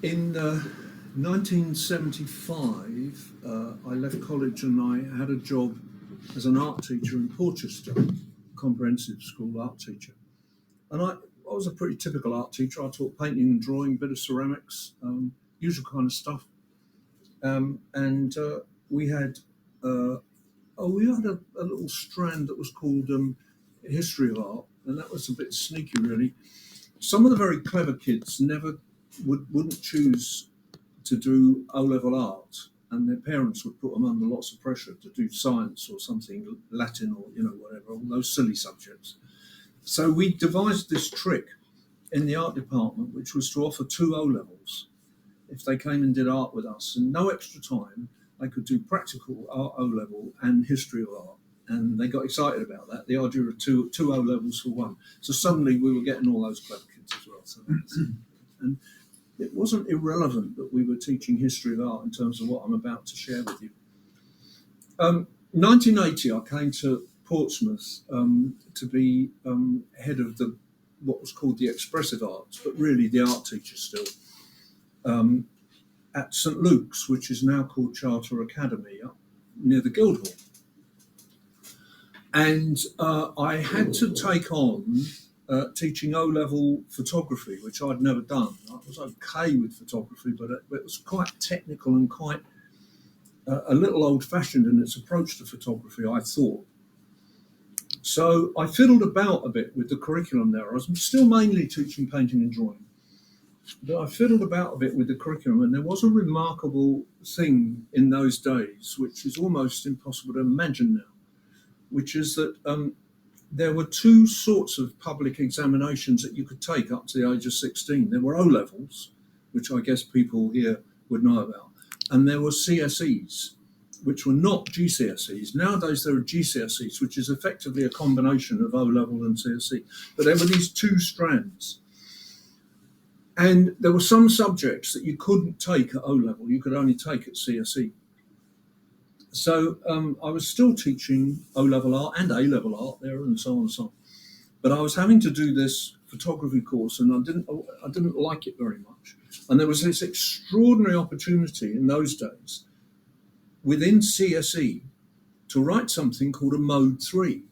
In 1975, I left college and I had a job as an art teacher in Porchester, comprehensive school art teacher. And I was a pretty typical art teacher. I taught painting and drawing, a bit of ceramics, usual kind of stuff. And we had a little strand that was called history of art, and that was a bit sneaky, really. Some of the very clever kids never wouldn't choose to do O-level art, and their parents would put them under lots of pressure to do science or something, Latin or whatever, all those silly subjects. So we devised this trick in the art department, which was to offer 2 O-levels if they came and did art with us, and no extra time. They could do practical art O-level and history of art, and they got excited about that. The idea of two O-levels for one. So suddenly we were getting all those clever kids as well. So and it wasn't irrelevant that we were teaching history of art in terms of what I'm about to share with you. 1980, I came to Portsmouth to be head of what was called the expressive arts, but really the art teacher still, at St Luke's, which is now called Charter Academy, up near the Guildhall. And I had to take on teaching O-level photography, which I'd never done. I was okay with photography, but it was quite technical and quite a little old-fashioned in its approach to photography, I thought. So I fiddled about a bit with the curriculum there. I was still mainly teaching painting and drawing, but I fiddled about a bit with the curriculum, and there was a remarkable thing in those days, which is almost impossible to imagine now, which is that there were 2 sorts of public examinations that you could take up to the age of 16. There were O-levels, which I guess people here would know about, and there were CSEs, which were not GCSEs. Nowadays there are GCSEs, which is effectively a combination of O-level and CSE. But there were these 2 strands. And there were some subjects that you couldn't take at O-level, you could only take at CSE. So I was still teaching O-level art and A-level art there, and so on and so on. But I was having to do this photography course, and I didn't like it very much. And there was this extraordinary opportunity in those days within CSE to write something called a Mode 3.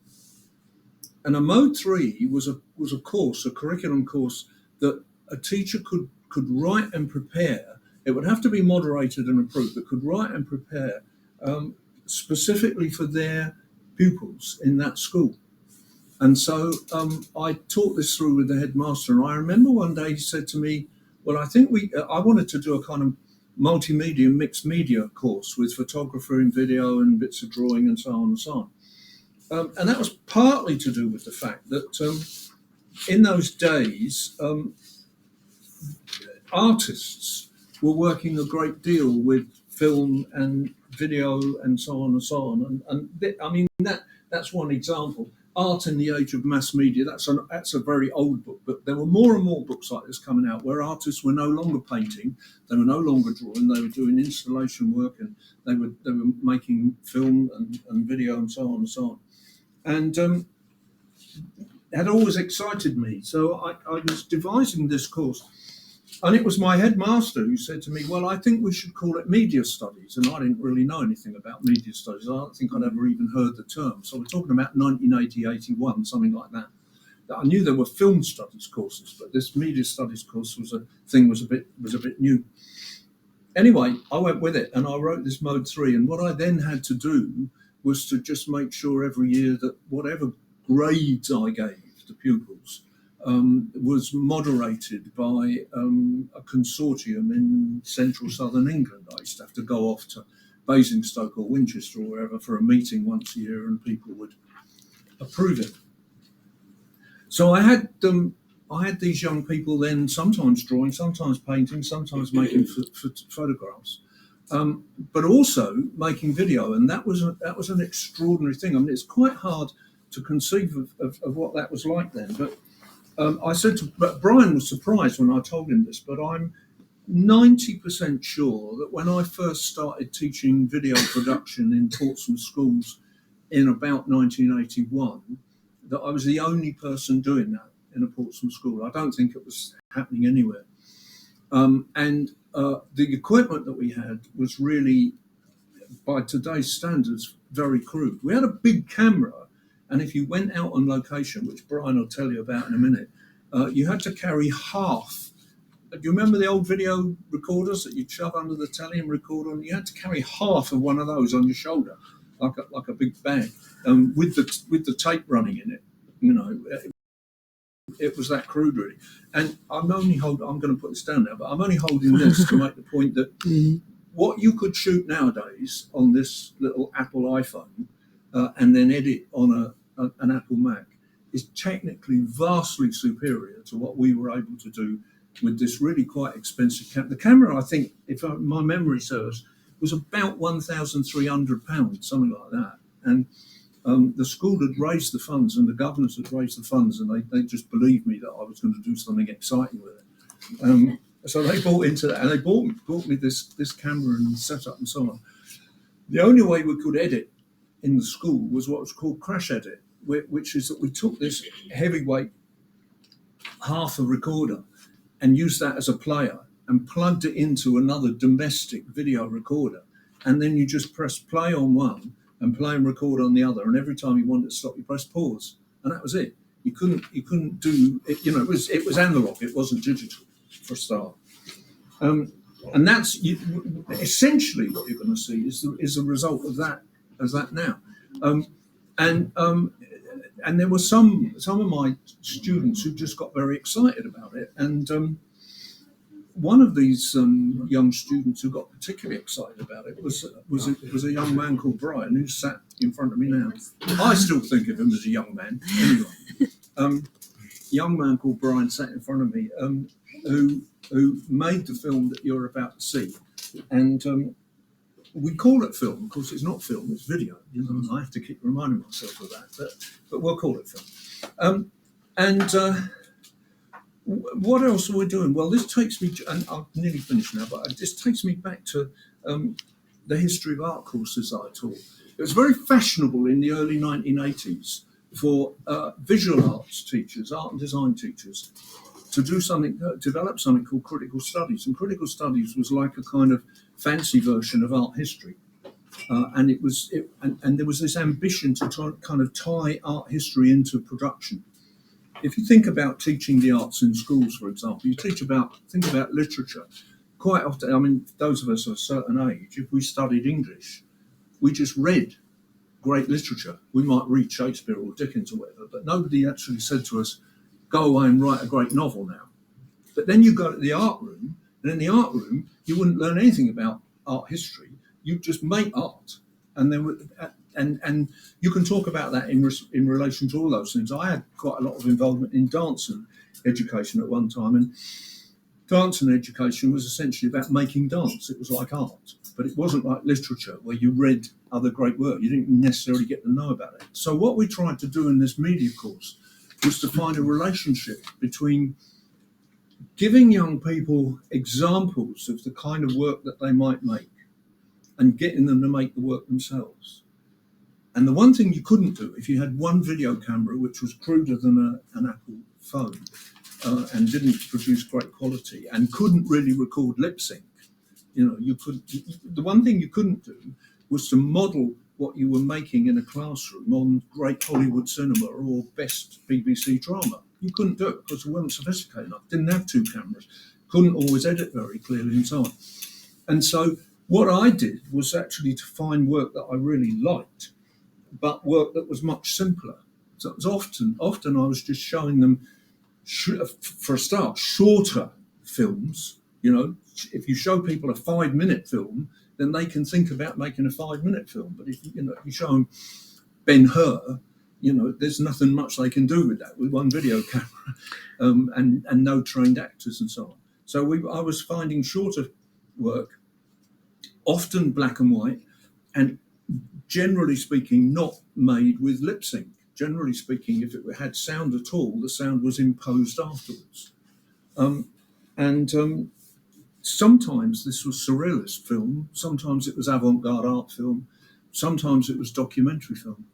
And a Mode 3 was a course, a curriculum course that a teacher could write and prepare. It would have to be moderated and approved, but could write and prepare specifically for their pupils in that school. And so I taught this through with the headmaster, and I remember one day he said to me, well, I think I wanted to do a kind of multimedia, mixed media course with photography and video and bits of drawing and so on and so on. And that was partly to do with the fact that in those days, artists were working a great deal with film and video and so on and so on. I mean, that's one example. Art in the Age of Mass Media, that's a very old book, but there were more and more books like this coming out where artists were no longer painting, they were no longer drawing, they were doing installation work, and they were making film and video and so on and so on. And it had always excited me. So I was devising this course. And it was my headmaster who said to me, well, I think we should call it media studies. And I didn't really know anything about media studies. I don't think I'd ever even heard the term. So we're talking about 1980, 81, something like that. I knew there were film studies courses, but this media studies course was a bit new. Anyway, I went with it and I wrote this Mode 3. And what I then had to do was to just make sure every year that whatever grades I gave to pupils was moderated by a consortium in central southern England. I used to have to go off to Basingstoke or Winchester or wherever for a meeting once a year, and people would approve it. So I had these young people then sometimes drawing, sometimes painting, sometimes making photographs, but also making video, and that was an extraordinary thing. I mean, it's quite hard to conceive of what that was like then, but I said but Brian was surprised when I told him this, but I'm 90% sure that when I first started teaching video production in Portsmouth schools in about 1981, that I was the only person doing that in a Portsmouth school. I don't think it was happening anywhere. And the equipment that we had was really, by today's standards, very crude. We had a big camera, and if you went out on location, which Brian will tell you about in a minute, you had to carry half. Do you remember the old video recorders that you'd shove under the telly and record on? You had to carry half of one of those on your shoulder, like a big bag, with the tape running in it. You know, it was that crude, really. And I'm going to put this down now, but I'm only holding this to make the point that what you could shoot nowadays on this little Apple iPhone and then edit on an Apple Mac is technically vastly superior to what we were able to do with this really quite expensive camera. The camera, I think, if my memory serves, was about £1,300, something like that. And the school had raised the funds, and the governors had raised the funds, and they just believed me that I was going to do something exciting with it. So they bought into that, and they bought me this camera and setup and so on. The only way we could edit in the school was what was called crash edit, which is that we took this heavyweight half a recorder and used that as a player and plugged it into another domestic video recorder, and then you just press play on one and play and record on the other, and every time you wanted to stop, you press pause, and that was it. You couldn't do it. You know, it was analog. It wasn't digital for a start. And that's essentially what you're going to see is the result of that now. And there were some of my students who just got very excited about it. And one of these young students who got particularly excited about it was a young man called Brian, who sat in front of me now. I still think of him as a young man. Anyway, young man called Brian sat in front of me, who made the film that you're about to see. And we call it film. Of course, it's not film, it's video. You know, I have to keep reminding myself of that, but we'll call it film. What else are we doing? Well, this takes me, and I'm nearly finished now, but this takes me back to the history of art courses that I taught. It was very fashionable in the early 1980s for visual arts teachers, art and design teachers, to do something, develop something called critical studies. And critical studies was like a kind of fancy version of art history. And there was this ambition to kind of tie art history into production. If you think about teaching the arts in schools, for example, think about literature. Quite often, I mean, those of us of a certain age, if we studied English, we just read great literature. We might read Shakespeare or Dickens or whatever, but nobody actually said to us, go away and write a great novel now. But then you go to the art room, and in the art room, you wouldn't learn anything about art history. You just make art. And then and you can talk about that in relation to all those things. I had quite a lot of involvement in dance and education at one time, and dance and education was essentially about making dance. It was like art, but it wasn't like literature where you read other great work. You didn't necessarily get to know about it. So what we tried to do in this media course was to find a relationship between giving young people examples of the kind of work that they might make and getting them to make the work themselves. And the one thing you couldn't do, if you had one video camera, which was cruder than an Apple phone and didn't produce great quality and couldn't really record lip sync, the one thing you couldn't do was to model what you were making in a classroom on great Hollywood cinema or best BBC drama. You couldn't do it because we weren't sophisticated enough, didn't have two cameras, couldn't always edit very clearly and so on. And so what I did was actually to find work that I really liked, but work that was much simpler. So it was often I was just showing them, for a start, shorter films. You know, if you show people a 5-minute film, then they can think about making a 5-minute film. But if you show them Ben-Hur, there's nothing much they can do with that with one video camera and no trained actors and so on. So I was finding shorter work, often black and white, and generally speaking, not made with lip sync. Generally speaking, if it had sound at all, the sound was imposed afterwards. Sometimes this was surrealist film, sometimes it was avant-garde art film, sometimes it was documentary film.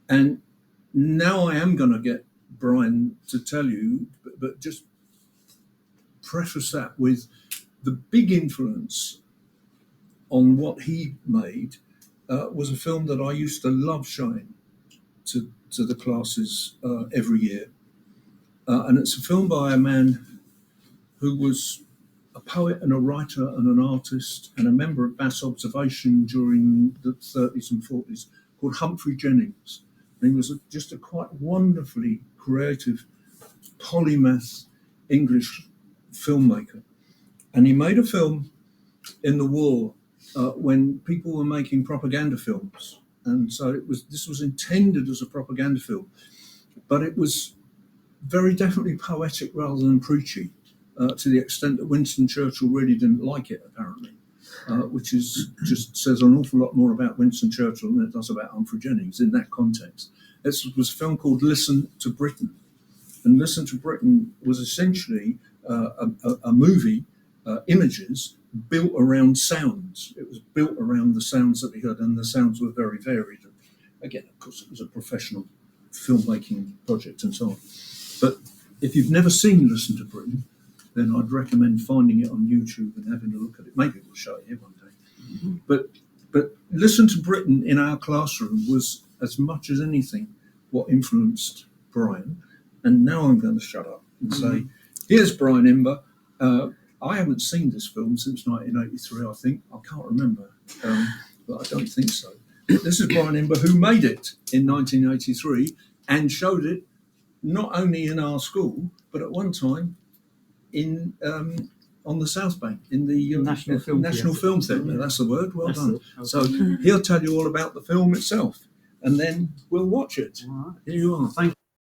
And now I am going to get Brian to tell you, but just preface that with the big influence on what he made was a film that I used to love showing to the classes every year. And it's a film by a man who was a poet and a writer and an artist and a member of Bass Observation during the 30s and 40s, called Humphrey Jennings. And he was just a quite wonderfully creative polymath English filmmaker. And he made a film in the war when people were making propaganda films. And so this was intended as a propaganda film, but it was very definitely poetic rather than preachy, to the extent that Winston Churchill really didn't like it, apparently, which just says an awful lot more about Winston Churchill than it does about Humphrey Jennings in that context. It was a film called Listen to Britain. And Listen to Britain was essentially a movie, images, built around sounds. It was built around the sounds that we heard, and the sounds were very varied. Again, of course, it was a professional filmmaking project and so on. But if you've never seen Listen to Britain, then I'd recommend finding it on YouTube and having a look at it. Maybe we'll show it here one day. Mm-hmm. But Listen to Britain in our classroom was, as much as anything, what influenced Brian. And now I'm going to shut up and say, here's Brian Imber. I haven't seen this film since 1983, I think. I can't remember, but I don't think so. This is Brian Imber, who made it in 1983 and showed it not only in our school, but at one time in on the South Bank, in the National Film Theatre. That's the word. Well done. Okay. So he'll tell you all about the film itself, and then we'll watch it. All right. Here you are. Thank you.